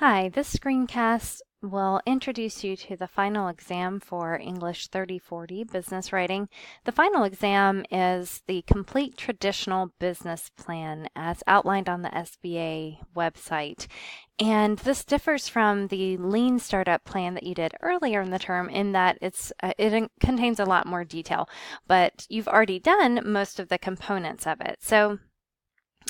Hi, this screencast will introduce you to the final exam for English 3040 Business Writing. The final exam is the Complete Traditional Business Plan as outlined on the SBA website. And this differs from the Lean Startup Plan that you did earlier in the term in that it contains a lot more detail, but you've already done most of the components of it. So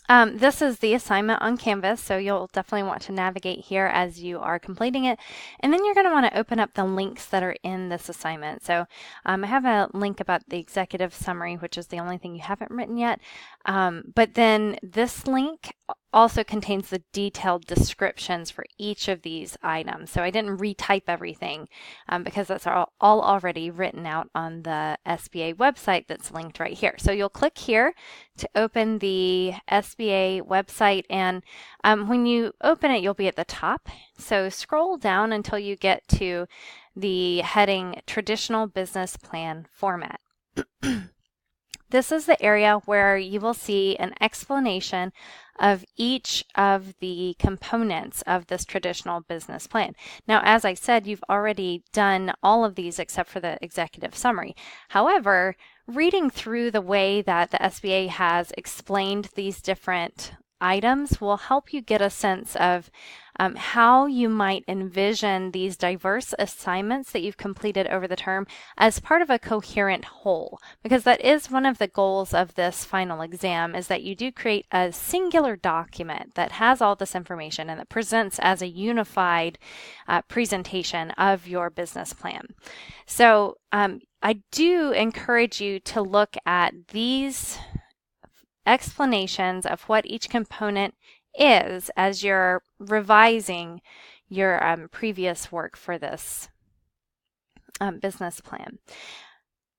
this is the assignment on Canvas, so you'll definitely want to navigate here as you are completing it. And then you're going to want to open up the links that are in this assignment. So I have a link about the executive summary, which is the only thing you haven't written yet. But then this link also contains the detailed descriptions for each of these items. So I didn't retype everything because that's all already written out on the SBA website that's linked right here. So you'll click here to open the SBA website, and when you open it, you'll be at the top. So scroll down until you get to the heading Traditional Business Plan Format. This is the area where you will see an explanation of each of the components of this traditional business plan. Now, as I said, you've already done all of these except for the executive summary. However, reading through the way that the SBA has explained these different items will help you get a sense of how you might envision these diverse assignments that you've completed over the term as part of a coherent whole, because that is one of the goals of this final exam, is that you do create a singular document that has all this information and that presents as a unified presentation of your business plan. So I do encourage you to look at these explanations of what each component is as you're revising your previous work for this business plan.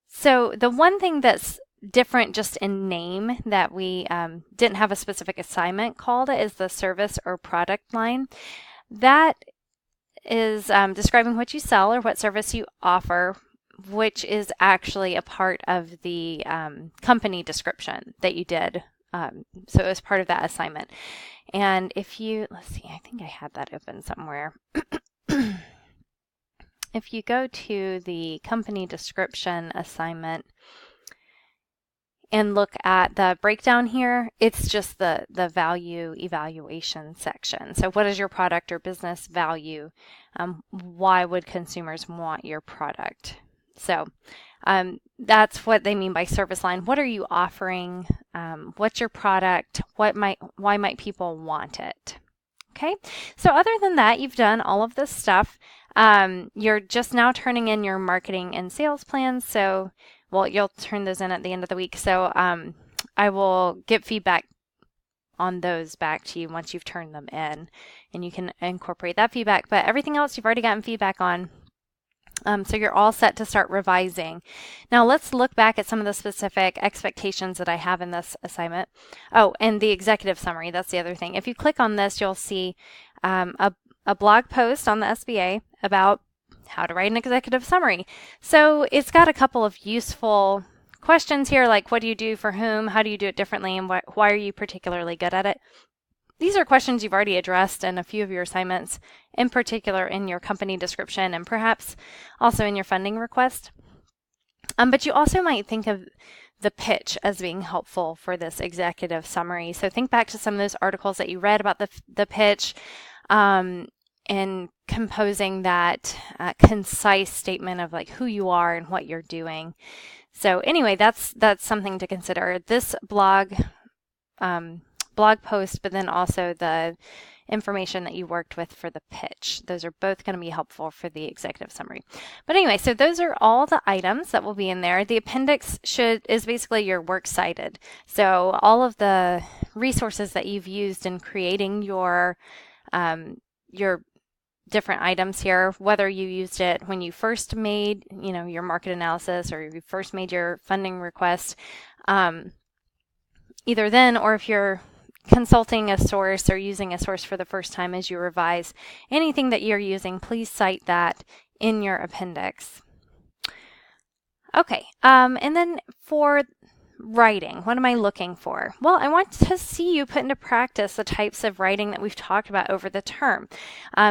So the one thing that's different just in name that we didn't have a specific assignment called it is the service or product line. That is describing what you sell or what service you offer, which is actually a part of the company description that you did. So it was part of that assignment. And if you, let's see, I think I had that open somewhere. If you go to the company description assignment and look at the breakdown here, it's just the value evaluation section. So what is your product or business value? Why would consumers want your product? So that's what they mean by service line. What are you offering? What's your product? Why might people want it? Okay, so other than that, you've done all of this stuff. You're just now turning in your marketing and sales plans. So, well, you'll turn those in at the end of the week. So I will get feedback on those back to you once you've turned them in, and you can incorporate that feedback. But everything else you've already gotten feedback on. So you're all set to start revising. Now let's look back at some of the specific expectations that I have in this assignment. Oh, and the executive summary, that's the other thing. If you click on this, you'll see a blog post on the SBA about how to write an executive summary. So it's got a couple of useful questions here, like what do you do for whom, how do you do it differently, and why are you particularly good at it? These are questions you've already addressed in a few of your assignments, in particular in your company description and perhaps also in your funding request. But you also might think of the pitch as being helpful for this executive summary. So think back to some of those articles that you read about the pitch and composing that concise statement of like who you are and what you're doing. So anyway, that's something to consider. This blog post, but then also the information that you worked with for the pitch. Those are both going to be helpful for the executive summary. But anyway, so those are all the items that will be in there. The appendix is basically your works cited. So all of the resources that you've used in creating your different items here, whether you used it when you first made, your market analysis or you first made your funding request, either then or if you're consulting a source or using a source for the first time as you revise anything that you're using, please cite that in your appendix. Okay, and then for writing. What am I looking for? Well, I want to see you put into practice the types of writing that we've talked about over the term.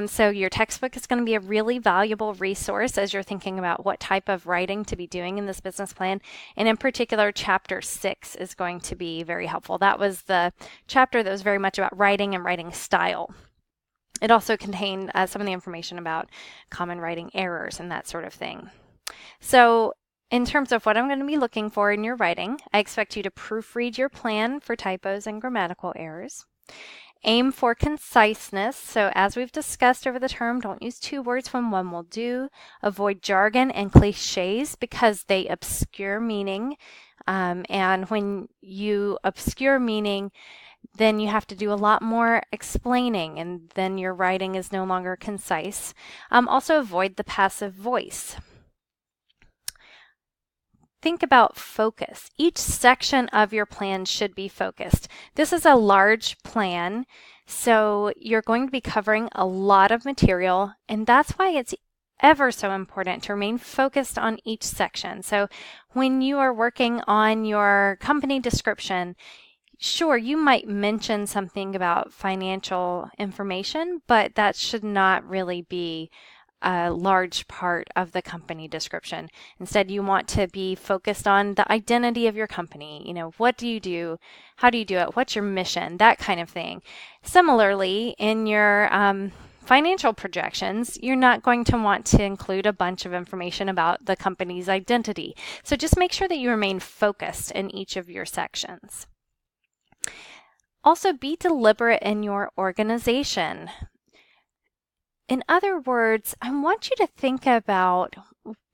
So your textbook is going to be a really valuable resource as you're thinking about what type of writing to be doing in this business plan. And in particular, chapter 6 is going to be very helpful. That was the chapter that was very much about writing and writing style. It also contained some of the information about common writing errors and that sort of thing. So in terms of what I'm going to be looking for in your writing, I expect you to proofread your plan for typos and grammatical errors. Aim for conciseness. So as we've discussed over the term, don't use 2 words when one will do. Avoid jargon and cliches because they obscure meaning. And when you obscure meaning, then you have to do a lot more explaining, and then your writing is no longer concise. Also avoid the passive voice. Think about focus. Each section of your plan should be focused. This is a large plan, so you're going to be covering a lot of material, and that's why it's ever so important to remain focused on each section. So when you are working on your company description, sure, you might mention something about financial information, but that should not really be a large part of the company description. Instead, you want to be focused on the identity of your company. You know, what do you do? How do you do it? What's your mission? That kind of thing. Similarly, in your financial projections, you're not going to want to include a bunch of information about the company's identity. So just make sure that you remain focused in each of your sections. Also, be deliberate in your organization. In other words, I want you to think about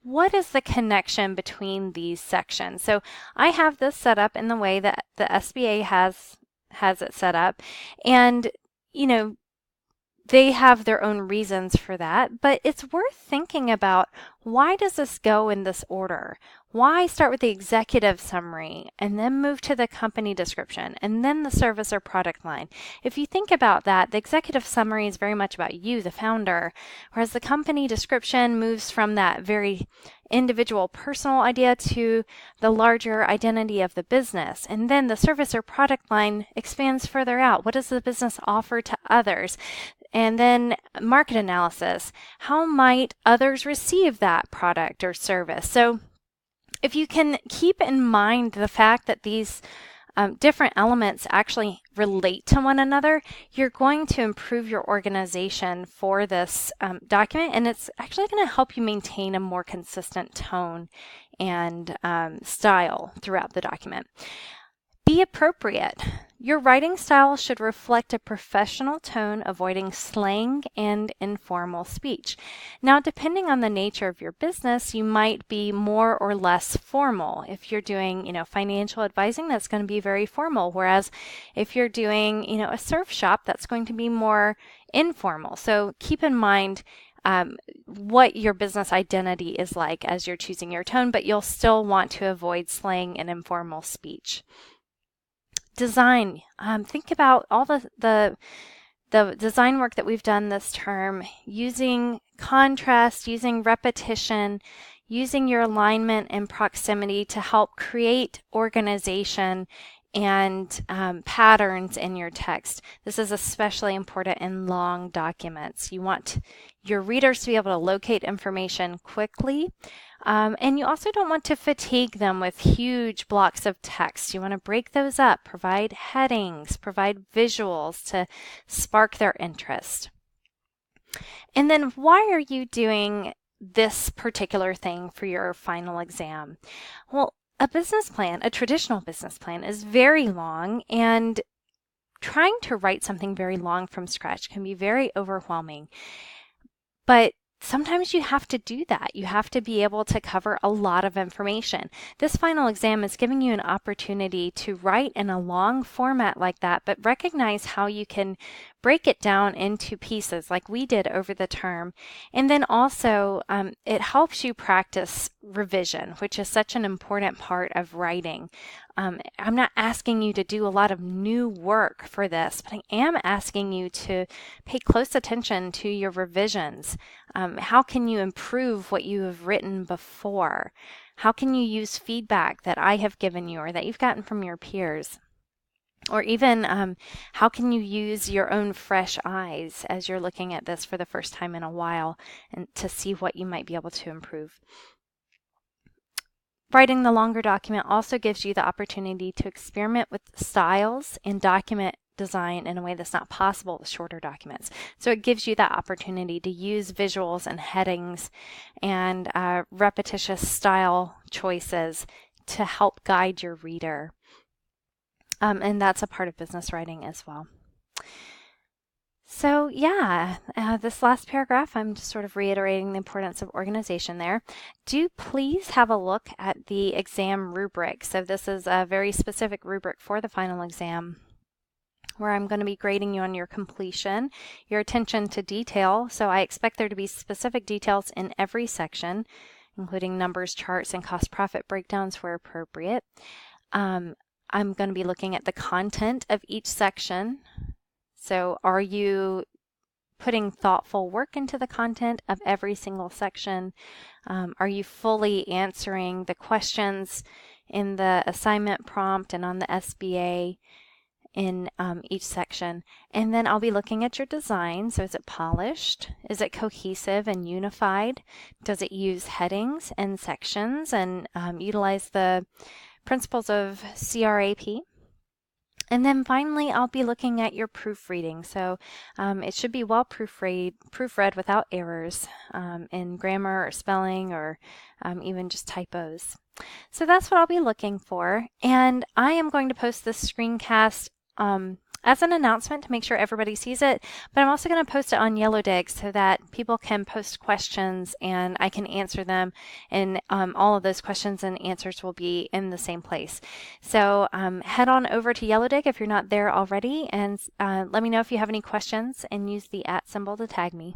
what is the connection between these sections. So I have this set up in the way that the SBA has it set up, and you know, they have their own reasons for that, but it's worth thinking about, why does this go in this order? Why start with the executive summary and then move to the company description and then the service or product line? If you think about that, the executive summary is very much about you, the founder, whereas the company description moves from that very individual personal idea to the larger identity of the business. And then the service or product line expands further out. What does the business offer to others? And then market analysis. How might others receive that product or service? So if you can keep in mind the fact that these different elements actually relate to one another, you're going to improve your organization for this document, and it's actually going to help you maintain a more consistent tone and style throughout the document. Be appropriate. Your writing style should reflect a professional tone, avoiding slang and informal speech. Now, depending on the nature of your business, you might be more or less formal. If you're doing, financial advising, that's going to be very formal. Whereas if you're doing, a surf shop, that's going to be more informal. So keep in mind what your business identity is like as you're choosing your tone, but you'll still want to avoid slang and informal speech. Design. Think about all the design work that we've done this term, using contrast, using repetition, using your alignment and proximity to help create organization and patterns in your text. This is especially important in long documents. You want your readers to be able to locate information quickly, and you also don't want to fatigue them with huge blocks of text. You want to break those up, provide headings, provide visuals to spark their interest. And then why are you doing this particular thing for your final exam? Well, a business plan, a traditional business plan, is very long, and trying to write something very long from scratch can be very overwhelming. But sometimes you have to do that. You have to be able to cover a lot of information. This final exam is giving you an opportunity to write in a long format like that, but recognize how you can break it down into pieces like we did over the term. And then also it helps you practice revision, which is such an important part of writing. I'm not asking you to do a lot of new work for this, but I am asking you to pay close attention to your revisions. How can you improve what you have written before? How can you use feedback that I have given you or that you've gotten from your peers? Or even how can you use your own fresh eyes as you're looking at this for the first time in a while and to see what you might be able to improve? Writing the longer document also gives you the opportunity to experiment with styles and document design in a way that's not possible with shorter documents. So it gives you that opportunity to use visuals and headings and repetitious style choices to help guide your reader. And that's a part of business writing as well. So yeah, this last paragraph, I'm just sort of reiterating the importance of organization there. Do please have a look at the exam rubric. So this is a very specific rubric for the final exam where I'm going to be grading you on your completion, your attention to detail. So I expect there to be specific details in every section, including numbers, charts, and cost-profit breakdowns where appropriate. I'm going to be looking at the content of each section. So are you putting thoughtful work into the content of every single section? Are you fully answering the questions in the assignment prompt and on the SBA in each section? And then I'll be looking at your design. So is it polished? Is it cohesive and unified? Does it use headings and sections and utilize the principles of CRAP? And then finally, I'll be looking at your proofreading. So it should be well proofread without errors in grammar or spelling or even just typos. So that's what I'll be looking for. And I am going to post this screencast as an announcement to make sure everybody sees it, but I'm also going to post it on Yellowdig so that people can post questions and I can answer them, and all of those questions and answers will be in the same place. So head on over to Yellowdig if you're not there already, and let me know if you have any questions and use the @ symbol to tag me.